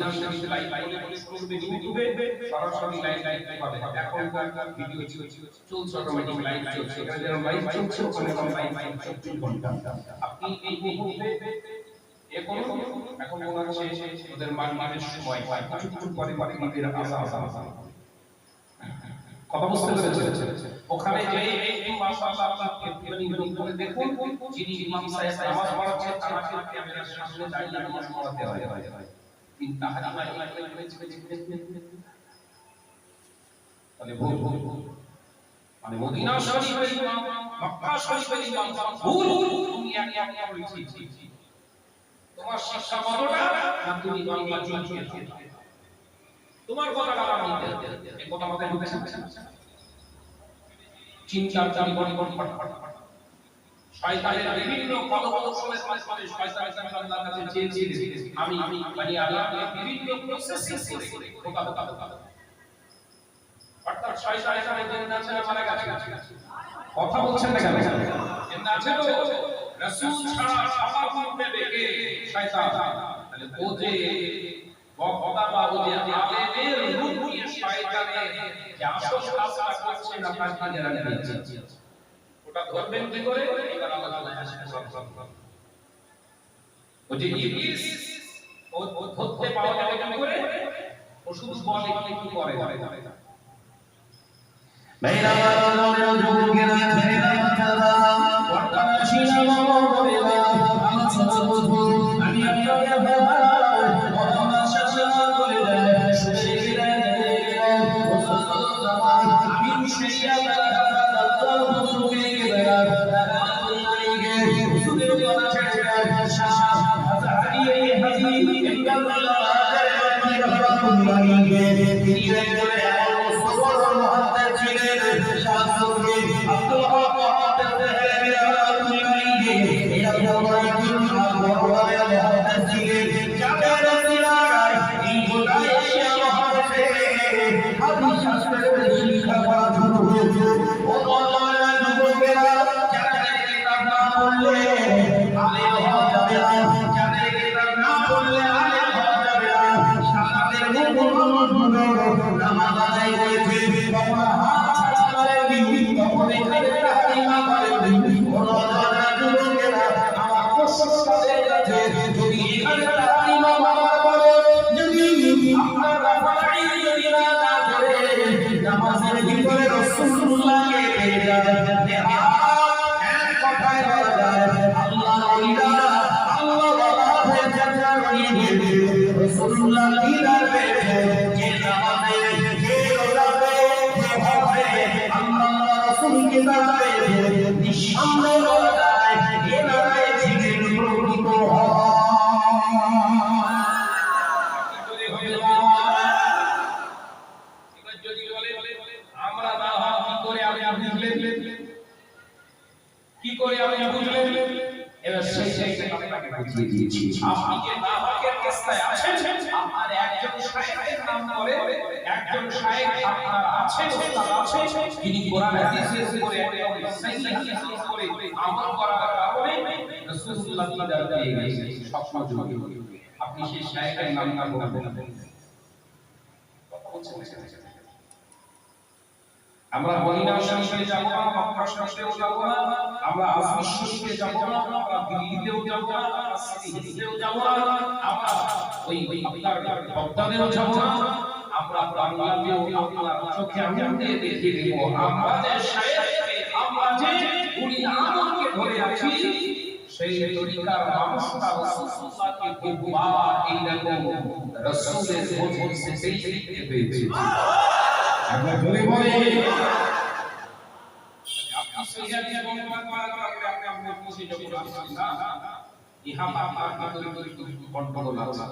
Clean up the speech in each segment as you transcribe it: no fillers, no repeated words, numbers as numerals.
Medina শরীফ live বলে করবে ইউটিউবে সরাসরি লাইভ পাবে। এখনকার ভিডিও চলছে, অটোমেটিক লাইভ চলছে, এখানে যেন লাইভ চলছে ওখানে লাইভ 24 ঘন্টা। আপনি এই মুহূর্তে এখন ওনার শেষ ওদের মাগরিবের সময় কিছুক্ষণ পরে মাগরিবের আযান কথা বুঝতে পেরেছেন? ওখানে যে একটু মাশাআল্লাহ আপনি করে দেখুন, যিনি ইমাম সাহেব নামাজ পড়াচ্ছে তাকে ক্যামেরার সামনে দাঁড়িয়ে নামাজ পড়াতে হয়। কিন্তু তাহারিমা তাহলে ভুল মানে মদিনা শরীফের ইমাম, মক্কা শরীফের ইমাম ভুল তুমি এক বলেছি। তোমার শিক্ষা কতটা না তুমি বাংলা চিনছো, তোমার কথাটা আমি এই কথা আমাদের বুঝতে পারছি। চিন্তার পরিবর্তন শয়তানের বিভিন্ন কলকৌশলের মাধ্যমে শয়তান আল্লাহর কাছে চেয়েছে আমি মানে আল্লাহকে বিভিন্ন প্রসেসিং করে ধোঁকা অর্থাৎ শয়তান এখানে জান্নাতে মারা গেছে। কথা বলছেন না কেন? জান্নাতে তো রাসূল ছাড়া সবার নেবে কে? শয়তান। তাহলে ও যে বক্তা বা ও যে আলেমের রূপ নিয়ে শয়তানের যে আসল কাজটা করছে না তার কাজে রাখছে, ওটা ধরবেন কি করে? এবার আলোচনায় আসবে। ও যে ইবলিস ও ধরতে পাওয়া যাবে কি করে? ও শুধু বলে কি করে মেরা মারা যুগেরা মেরা মারা বর্তমান শিলা বলেলা আলোচনা বলবো আমি আপনি যে না হকের কেসটায় আছেন, আপনার একজন শায়েখের নাম করে একজন শায়েখ আপনার আছেন, ওস্তাদ আছেন, যিনি কোরআন হাদিসের উপরে একদম সহিহ হাদিসের উপরে আমল করার কারণে রাসূলুল্লাহ দিদার পেয়ে গেছেন স্বপ্ন যোগে। আপনি সেই শায়েখের নাম না বলবেন। আমরা মদিনা শরীফে যাব না, মক্কা শরীফেও যাব না, আমরা আজমির শরীফে যাব না, আমরা দিল্লিতেও যাব না, আমরা সিলেটেও যাব না, আমরা ওই আপনার বগদাদেও যাব না, আমরা বাংলাতেও আপনার চোখে আঙুল দিয়ে দেখে দেব আমরা যে শায়েখকে, আমরা যে উনি আমাকে ধরে আছি সেই তরিকার মানুষটা রাসূলুল্লাহকে বহুবার এইরকম রাসূলের মজলিসে দেখতে পেয়েছে। আমরা বলে আপনি সহিয়াদি বর্ণনা করার পরে আপনি খুশি যখন আসেন না ইহা আপনার ভিতরে কন্ট্রোল আছে।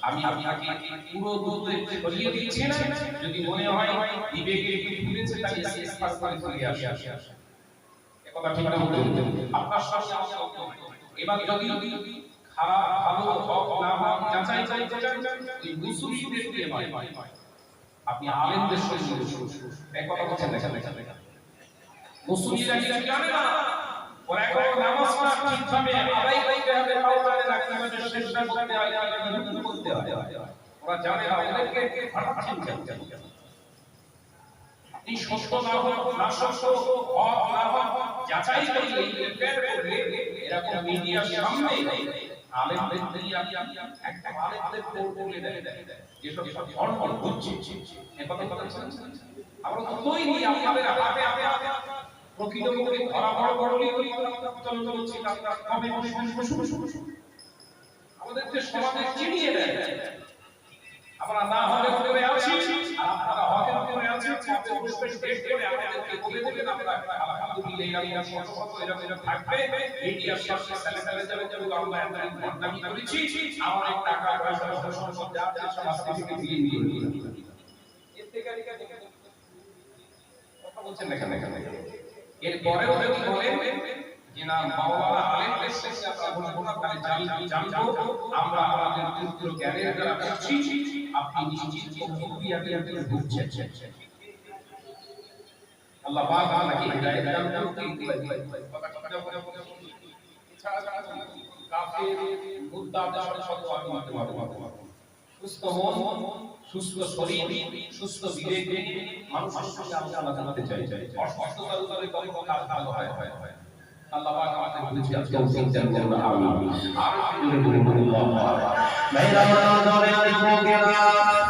আমি আপনাকে পুরো দুধে ছড়িয়ে দিয়েছি না, যদি মনে হয় বিবেকে একটু ভুলেছে তাই ইস্তেগফার করে ফিরে আসে। এই কথা ঠিক না বলতে আপনার সামনে আসল এবার যদি খারাপ ভালো হক না হক যাচাই করতে চান ওই মুসলিমদের দিয়ে হয়, আপনি আলেমদের সঙ্গে এক কথা বলছেন দেখা মুসলিমরা কি জানে না ওরা এখন নামাজটা ঠিকভাবে আদায় করতে হবে, পাওয়াতে রাখতে হবে, শেষটা করতে হয়, বলতে হয়। ওরা জানে না ওদেরকে ভাড়াচ্ছেন কেন। এই সত্য না হোক না সত্য হক না হক যাচাই করে প্রিপেয়ার করে এরকম মিডিয়ার সামনে আলেমদের নিয়ে একটা আলেমদের বলে দেয় যেসব ধর্ম হচ্ছে এ কথা আমরা তো কই নি আপনাদের হাতে হাতে প্রকৃতপক্ষে ধরা বড় বড় চলছে কবে আমাদেরকে সমাজে চিনিয়ে দেয় আমরা না হলে করে আছি আর আপনারা হকের উপরে আছেন চাপে বসে টেক করে আমাদেরকে বলে দেবেন আমরা আলহামদুলিল্লাহ এরা শত এরকম থাকবে মিডিয়ার সামনে সেলেক্ট যাবে যে আমরা এত বদনামি করেছি আমাদের টাকা পয়সা সব যা যা সব থেকে দিয়ে এর থেকে কথা বলছেন না কেন এর পরে ওরা কি বলেন যে না মাওলানা আলেমদের সাথে আমরা গুণাগারে জানবো আমরা আমাদের পুত্র জ্ঞানের দ্বারা করছি আপনি নিশ্চিত বিয়াতে ভুগছেন আল্লাহ পাক আপনাকে হিদায়াত দান করুন কাফের মুদ্দাদের শব্দ আমি মানতে পারবো সুস্থ মন সুস্থ শরীর সুস্থ বিবেক মানুষের সঙ্গে আলোচনা করতে চাই অসুস্থতার উপরে কথা ভালো হয় আল্লাহ পাক আমাদের বুঝিয়ে তৌফিক দান করুন আমিন আর আলহামদুলিল্লাহ মেরা দরে আলিমোগেরা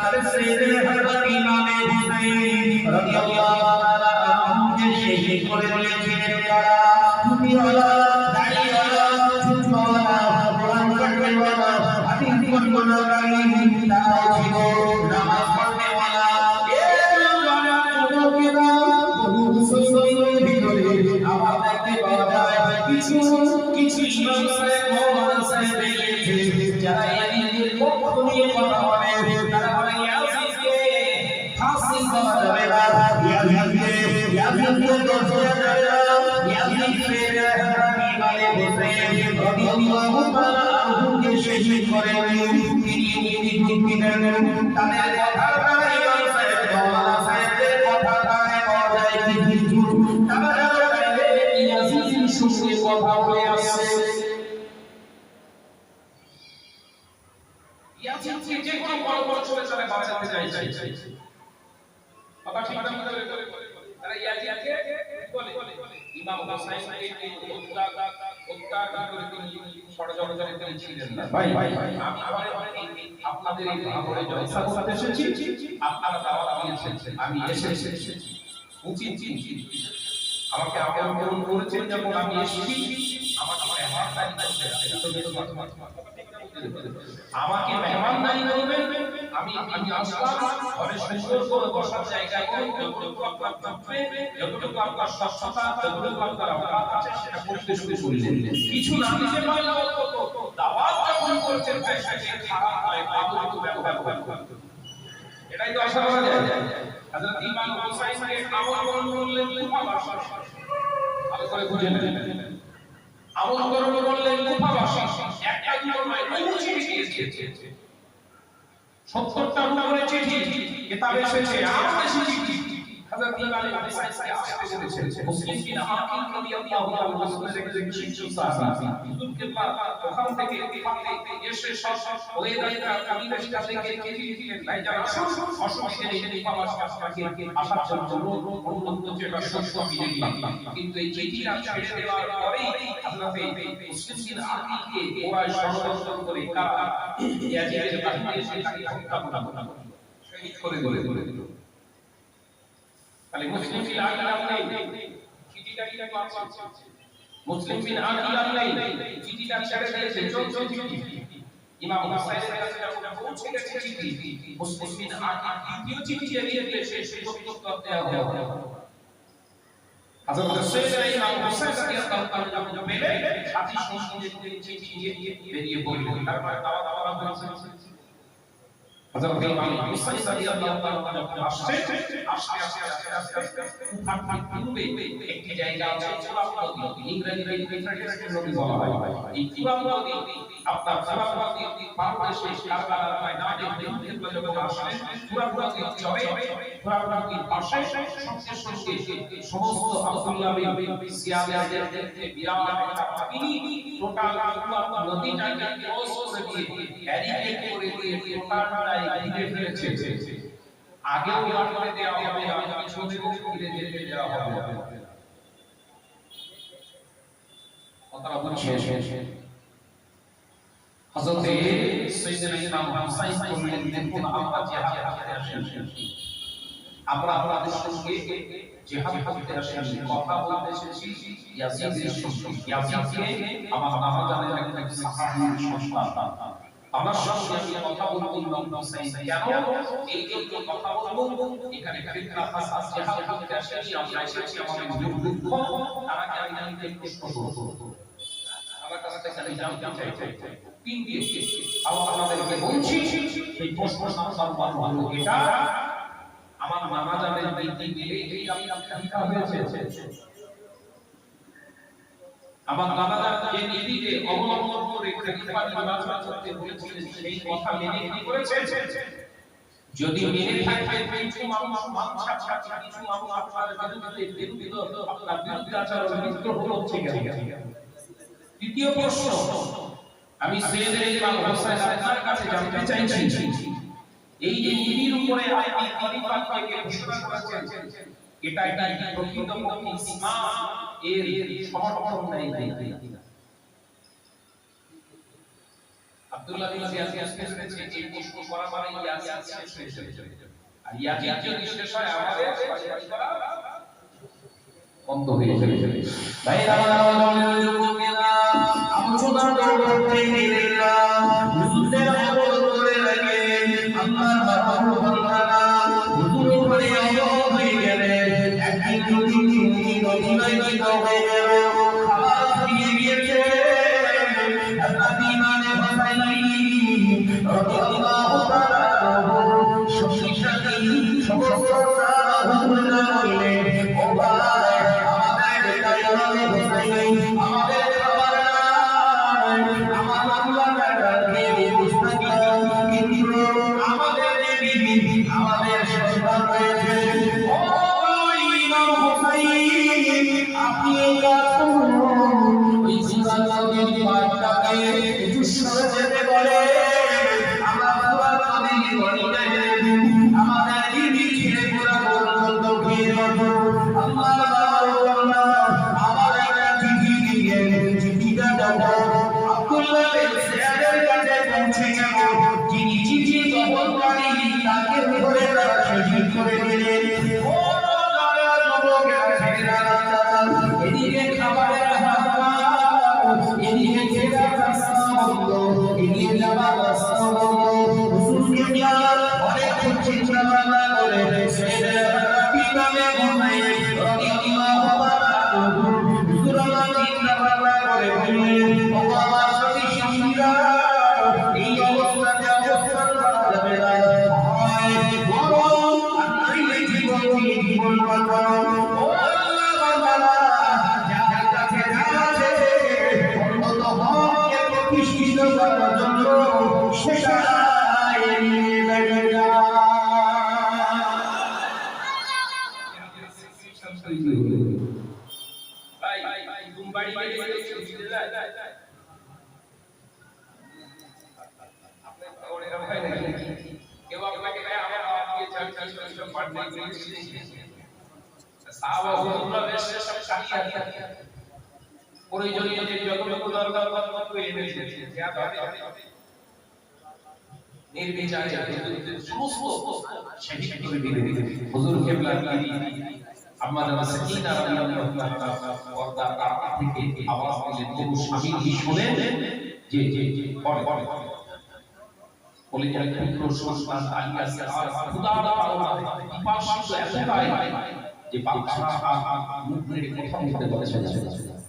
তফসীরে হযরত ইমাম হুসাইন রাদিয়াল্লাহু তাআলা আনহুকে শহীদ করে দিয়েছিলেন তারা টুপিওয়ালা দাড়িওয়ালা চুলওয়ালা কোরআন পড়নেওয়ালা হাদিস বর্ণনাকারী তারাও ছিল নামাজ পড়নেওয়ালা এই লোকেরা বহু মুসলমানের ভিতরে আবার দেখতে পাওয়া যায় কিছু ইমাম সাহেব মওলানা সাহেব বেরিয়েছে যারা ইয়াজিদের পক্ষ নিয়ে কথা বলে তারা বলে ইয়াজিদকে ফাঁসি দেওয়া যাবে না ইয়াজিদকে দর্শন যাবে না ইয়াজিদকে ইমামে হুসাইন রাদিয়াল্লাহু তাআলা আনহুকে শহীদ করে তিনি দিলেন তাদের কথার দ্বারা ইমাম সাহেব মওলানা সাহেবের কথার দ্বারা পাওয়া যায় কিছু তারা ইয়াজিদের সঙ্গে কথা বলে আসছে ইয়াজিদ যে কোনো বড় চলে বাঁচাতে চাইছে বাবা ঠিক তারা ইয়াজিদকে বলে ইমাম হুসাইনকে হত্যা করে তিনি ষড়যন্ত্রে তিনি ছিলেন না ভাই আমি আপনাদের এই ভাবরে জলসা করতে এসেছি আপনারা দাওয়াত দিয়েছেন আমি এসেছি উচিত আমাকে আমন্ত্রণ করেছেন যখন আমি এসেছি আমাকে মেহমানদারি করবেন আমি আসলাম ঘরে সুন্দর করে বসার জায়গায় যতটুকু আপনার থাকবে যতটুকু আপনার স্বচ্ছতা যতটুকু আপনার অবকাশ আছে সেটা করতে শুরু করলেন কিছু না দিতে পারলে দাওয়াত যখন করছেন সেটা খারাপ হয় বাবু ব্যবহার করতে এটাই তো আশা করা যায় হযরত ইমাম হুসাইনকে আমন্ত্রণ করলেন কুফা ভালো করে বুঝে নেন আমন্ত্রণ করলেন কুফা একটা দুটো নয় বহু চিঠি দিয়েছে 70টার উপরে চিঠি কিতাবে এসেছে আমাদের চিঠি হযরত ইমাম হুসাইনকে আসতে বলেছেন মুসলিম বিন আকিল রাদিয়াল্লাহু তাআলা রাসূলের একজন শিষ্য সাহাবী হুজুরকে ওখান থেকে ইতিফাকে এসে সব ওই দায়িত্ব পরিবেশটা থেকে চিঠি দিলেন ভাই যারা অসুবিধা নেই ইতিফাকে আসার জন্য অনুমতি যেটা সত্য মিলে কিন্তু এই চিঠিটা ছেড়ে দেওয়ার পরেই হযরত মুসলিম বিন আকিলকে ওরা ষড়যন্ত্র করে কারা ইয়াজিদের বাহিনী এসে তাকে হত্যা করা শহীদ করে দিল তাহলে মুসলিম বিন আকিল নেই চিঠিটা কি মুসলিম বিন আকিল নেই চিঠিটা ছেড়ে দিয়েছে চোদ্দ চিঠি ইমাম হুসাইনের কাছে যখন পৌঁছে গেছে চিঠি মুসলিম বিন আকিল দ্বিতীয় চিঠি দিয়ে দিয়েছে সেই উত্তর দেওয়া হলো হযরত সাইয়েদনা ইমাম হুসাইন রাদিয়াল্লাহু তাআলা যখন পেলেন সাথী সঙ্গে চিঠি দিয়ে বেরিয়ে পড়লেন তারপরে দাওয়াত করা হয়েছে হযরত ইমাম হুসাইন রাদিয়াল্লাহু তাআলা যখন আসছে পূর্বে একটি জায়গা আছে চুলাম নদী ইংরেজিতে ইনফিল্ট্রেটেড নদী বলা হয় এই চুলাম নদী আপনার চুলাম নদী বাংলাদেশে কারবালার ময়দানে হিন্দুরা যখন আসেন চুলাম নদী চলে চুলাম নদীর পাশে সঙ্গে সঙ্গে সমস্ত আব্দুল্লাহ বিন জিয়াদের বিরাট একটা বাহিনী টোটাল চুলাম নদীটাকে ক্রস করে দিয়ে ব্যারিকেড করে দিয়ে টোটালটাই ঘিরে ফেলেছে। আগেও বার করে দেওয়া হবে আর পিছনেও ঘিরে যেতে দেওয়া হবে। কথাটা বুঝছেন? হযরত সাইয়েদনা ইমাম হুসাইন বললেন, দেখুন আমরা জিহাদ করতে আসি, আমরা আপনাদের সঙ্গে জিহাদ করতে আসি, কথা বলতে এসেছি ইয়াজিদের সঙ্গে। ইয়াজিদকে আমার নানা জানের একজন সাহাবীর সন্তান, আমার সঙ্গে আমি কথা বলবো ইমাম হুসাইন কেন এই জন্য কথা বলবো, এখানে ফিতনা ফাসাদ জিহাদ করতে আসি, আমরা এসেছি আমাদের দুঃখ তারা কি আমি প্রশ্ন করব, আমার কাছে খালি জানতে চাই তিনটি আল্লাহ আমাদেরকে বলছি এই প্রশ্ন নাম্বার 1 হলো এটা আমার নানা জানের নীতি মিলে এই আকিদা হয়েছে। আমার নানা জান যে নীতিকে অবলম্বন করে খলিফা নির্বাচন করতে বলেছিলেন সেই কথা মেনে কি করেছে? যদি মেনে থাকে কিছু মানুষ কিছু মানুষ আপনাদের বিরুদ্ধে আপনার বিরুদ্ধাচার বিদ্রোহ হচ্ছে কেন? দ্বিতীয় প্রশ্ন আমি সৈয়দনা ইমাম হুসাইন আপনার কাছে জানতে চাইছি, এই যে নীতির উপরে আপনি খলিফাকে ঘোষণা করেছেন এটা কি প্রকৃতপক্ষে ইসলাম এর সমর্থন নেই কিনা? আব্দুল্লাহ বিন জিয়াদ বলেছে এই প্রশ্ন করা মানে ইয়াজিদ শেষ হয়ে যাবে, আর ইয়াজিদ যদি শেষ হয় আমাদের বন্ধ হয়ে যাবে। ভাইরা আমার যুবকেরা আলোচনা করতে দিলেনা হুজুরের আমল করে লাগে আল্লাহর মাহবুবানা হুজুর উপরে আমল হয়ে গেলে একদিন দুদিন তিনদিন অতিবাহিত হয়ে গেল, খাবার দিয়ে গিয়েছে নবী মানে ভাসাইনি রাদিয়াল্লাহু তাআলা শক্তিশালী সমস্ত সাহাবা হুজুররা বললে ও ভাই আমাদের খাবার নাই, আমার আল্লাহ তাআলাকে মুস্তাকিম কিন্তু আমাদের বিবি আমাদের সন্তান রয়েছে। ও ইমাম হুসাইন আপনি এই কাজ করুন, ওই সুরাতের পাঠটাকে একটু সরে যেতে বলে আমরা পুরা নদী বলে আমাদের বিবি ছেড়ে পুরা পর্যন্ত খেয়ে যাবো। প্রয়োজনীয় যে যতটুকু দরকার ততটুকু এনেছে, নির্বিচারে সমস্ত শহীদ করে দিলেন। হুজুর কিবলা আমাদের সাকিনা রাদিয়াল্লাহু তাআলা পর্দার আড়াল থেকে আওয়াজ দিলেন, ও স্বামী কি শুনেন যে পড়ে বলে যে পুত্র সন্তান আলিয়া সার খোদা তাআলা বিপাশিত এতটাই যে বাদশা মুখ মেরে কথা বলতে বলেছেন,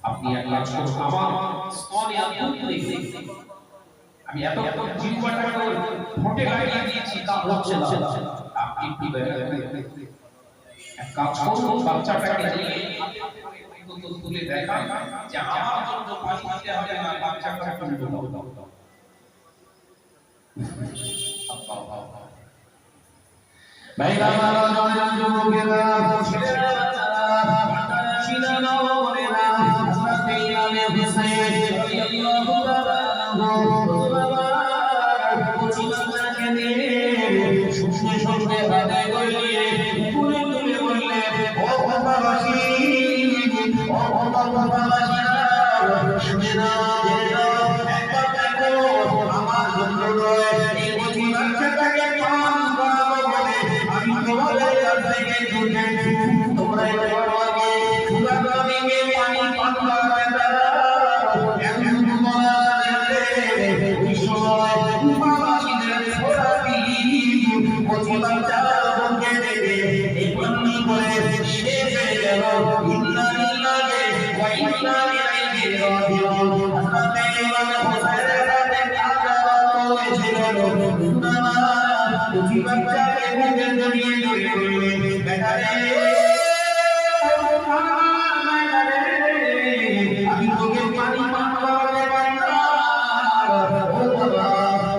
আপনি এক কাজ করুন আমার স্তনে আগুন দেখে আমি এত জিহ্বাটা ঠোঁটে লাগিয়ে দিয়েছি তা হচ্ছে না, আপনি একটু এক কাজ করুন বাচ্চাটাকে নিয়ে তুলে দেখান যে আমার জন্য পানি দিতে হবে না, বাচ্চাটাকে তুলে দাও। ভাইরা আমার যুবকেরা ছেলেরা বাচ্চারা শিলানো বলেরা হযরত ইমাম হুসাইন রাদিয়াল্লাহু তাআলা শুনে শুনে হাতে গলিয়ে তুলে তুলে বললে ও বাবাসী ও বাবাসী শুনে না জেনে নাও একবার দেখো আমার জন্য নয় এই বুঝি বাচ্চাটাকে পান করাবো বলে আমি তোমাদের কাছ থেকে ছুটেছি তোমরা এবার আগে সুরা নবীকে পানি পান করাবে তারা এমন তোমরা জানলে ওই সময় বাবাসীদের ছোড়াবি বুঝি বাচ্চা বলকে দেবে এই বন্দি করে সে হয়ে গেল ইন্না লিল্লাহি ওয়া ইন্না ইলাইহি রাজিউন হযরত ইমাম হুসাইনের সাথে কাজা হয়েছিল সুনানা বুঝি বাচ্চাকে বুকে জড়িয়ে ধরে বললেন বেটা রে আমি তোকে পানি পান করাতে পারি না ও বাবা বাবা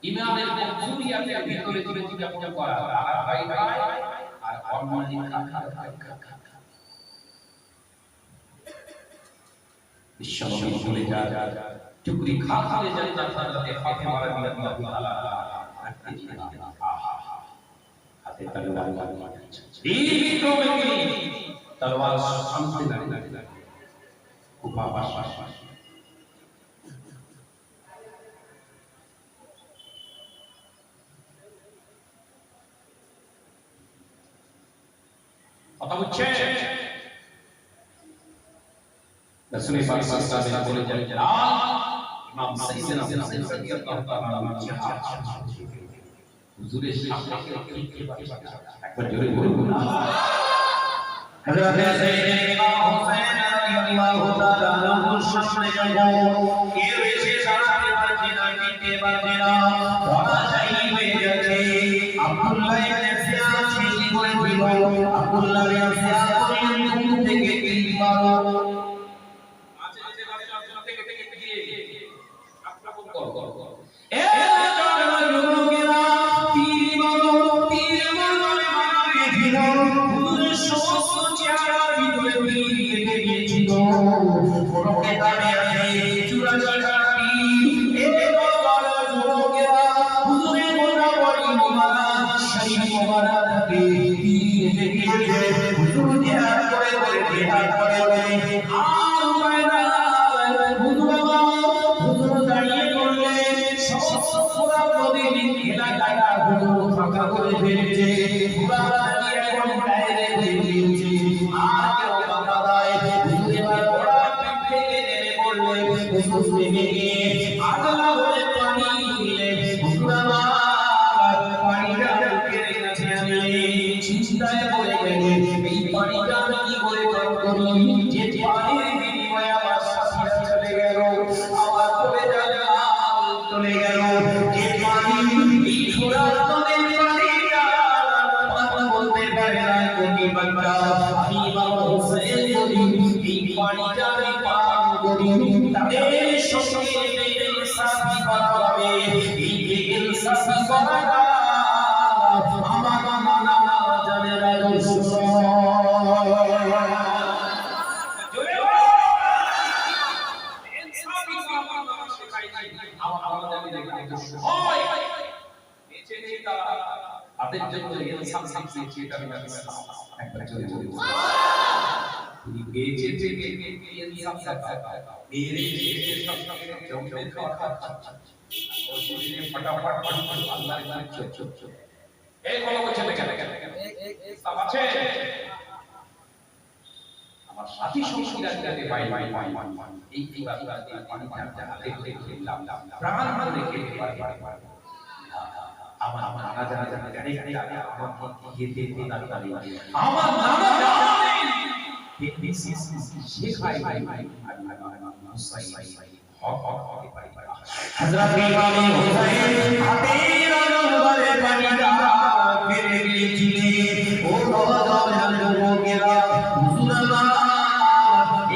ইমানের কমজোরিয়াতের ভিতরে জীবনযাপন করা আর ভাই ভাই আর অন্যায় বিশ্বনবী বলে যা টুকরি খা খালে জান্নাতে ফাতেমা রাদিয়াল্লাহু তাআলা हाथे तलवार वीर विक्रम की तलवार सामने लगी गुफा पास কথা বুঝছে রাসূল পাক সাল্লাল্লাহু আলাইহি বলে যান ইমাম সাইয়্যিদনা হুসাইন রাদিয়াল্লাহু তাআলা আনহু জিহাদ হুজুরের সামনে একবার জোরে বলুন হযরত সাইয়্যিদনা ইমাম হুসাইন রাদিয়াল্লাহু তাআলা আনহুর সামনে যাব কে হয়েছে সারাতে পারছে না নিতে পারছে না ধরাশায়ী হয়ে যাচ্ছে আব্দুল্লাহ ইবনে সিয়াদ সেই করে দিল আব্দুল্লাহ ইবনে সিয়াদ বললেন ঘুম থেকে তীর মারো আছে যে বাচ্চা আপনারা থেকে দিয়ে আপনারা কর এ জানা যুবকেরা তীর মারো মারবে দিল হুজুরের সমস্ত চেহারার ভিতরে তীর লেগে গিয়েছিল ফরকে দাঁড়িয়ে আছে চূড়াচাটি এ জানা যুবকেরা হুজুরের মোটামুটি মোবারক শরীর মোবারককে তীর লেগে গিয়েছে হুজুর জিহাদ করে জিহাদ করে আর পায়না হুজুর হুজুর দাঁড়িয়ে করলে সমস্ত পুরা নদীর এলাকাটা হুজুর ফাঁকা করে ফেলেছে পুরা নদী এখন বাইরে হয়ে গিয়েছে আর কেউ বাধা দেয় হুজুর এবার বড় পিঠ থেকে নেমে পড়লে হুজুর নেমে গিয়ে আগলা হয়ে পানি দিলে হুজুর আমার পানিটা কেড়ে গেছে চিন্তায় পড়ে গেলে এই পানিটা কি করে করি যে পানির বিনিময়ে আমার সাথীরা চলে গেল আমার চলে চলে গেল যে পানি এই ফোরাত নদীর পানিটা কথা বলতে পারে না কোটি বাচ্চা আমি ইমাম হোসেন বলি এই পানিটা আমি পান করি তাদের সঙ্গে ইনসাফি করা হবে এই ইনসাফি করাটা আমার মানা জানে না তাদের জন্য ইনসাফ দিয়েছে এটা একবার জোরে বলুন তিনি পেয়েছে যে ইনসাফ মেরে যে সব জমে খাওয়া ওর শরীরে ফটাফট আল্লাহর নামে চুপ এই কথা বলছে ইনসাফ আছে আমার সাথী সঙ্গীরা দিতে ভাই এই বাদী পানিটা হাতে করে খেলাম প্রাণ রেখে পারে আমার নানা জানা জানে আমার খেতে দাঁড়িয়ে আমার নানা জানে শেখাই ভাই হযরত ইমাম হুসাইন হাতের আলোরে পানিটা ফেলে দিয়েছিলেন ও নওজওয়ান যুবকেরা হুজুর আমার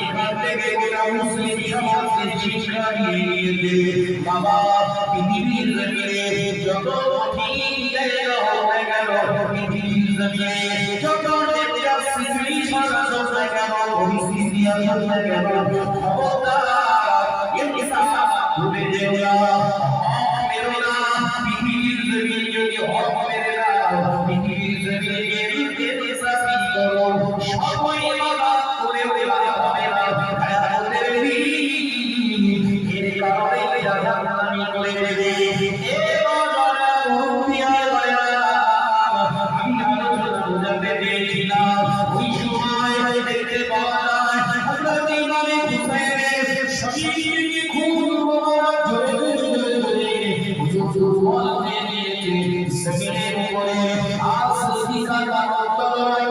এখান থেকে গোটা মুসলিম সমাজকে শিক্ষা দিয়ে দিয়েছে বাবা পৃথিবীর জমিনে যত কঠিন জায়গা হয়ে গেল পৃথিবীর জমিনে যত একটা সৃষ্টি সারা জায়গা পরিস্থিতি হয়ে গেল খবরদার ইনসাফ ভুলে যেও না মেরো না পৃথিবীর জমিনে যদি হক মেরে না পৃথিবীর জমিনে গিয়ে ইনসাফি করো সময় ইবাদত করে হবে না হায়াতের দিন এর কারণে জাহান্নামী করে দেবে এ বাজারে মুরব্বিয়া বলেনা আমি আলোচনা বোঝাতে পেরেছিলাম ওই সময় দেখতে পাওয়া যায় হযরত ইমাম হুসাইনের শরীরে খুন মোবারক ঝরে হুজুর বলতে দিয়েছে জমিনের উপরে আসিকা তলোয়ার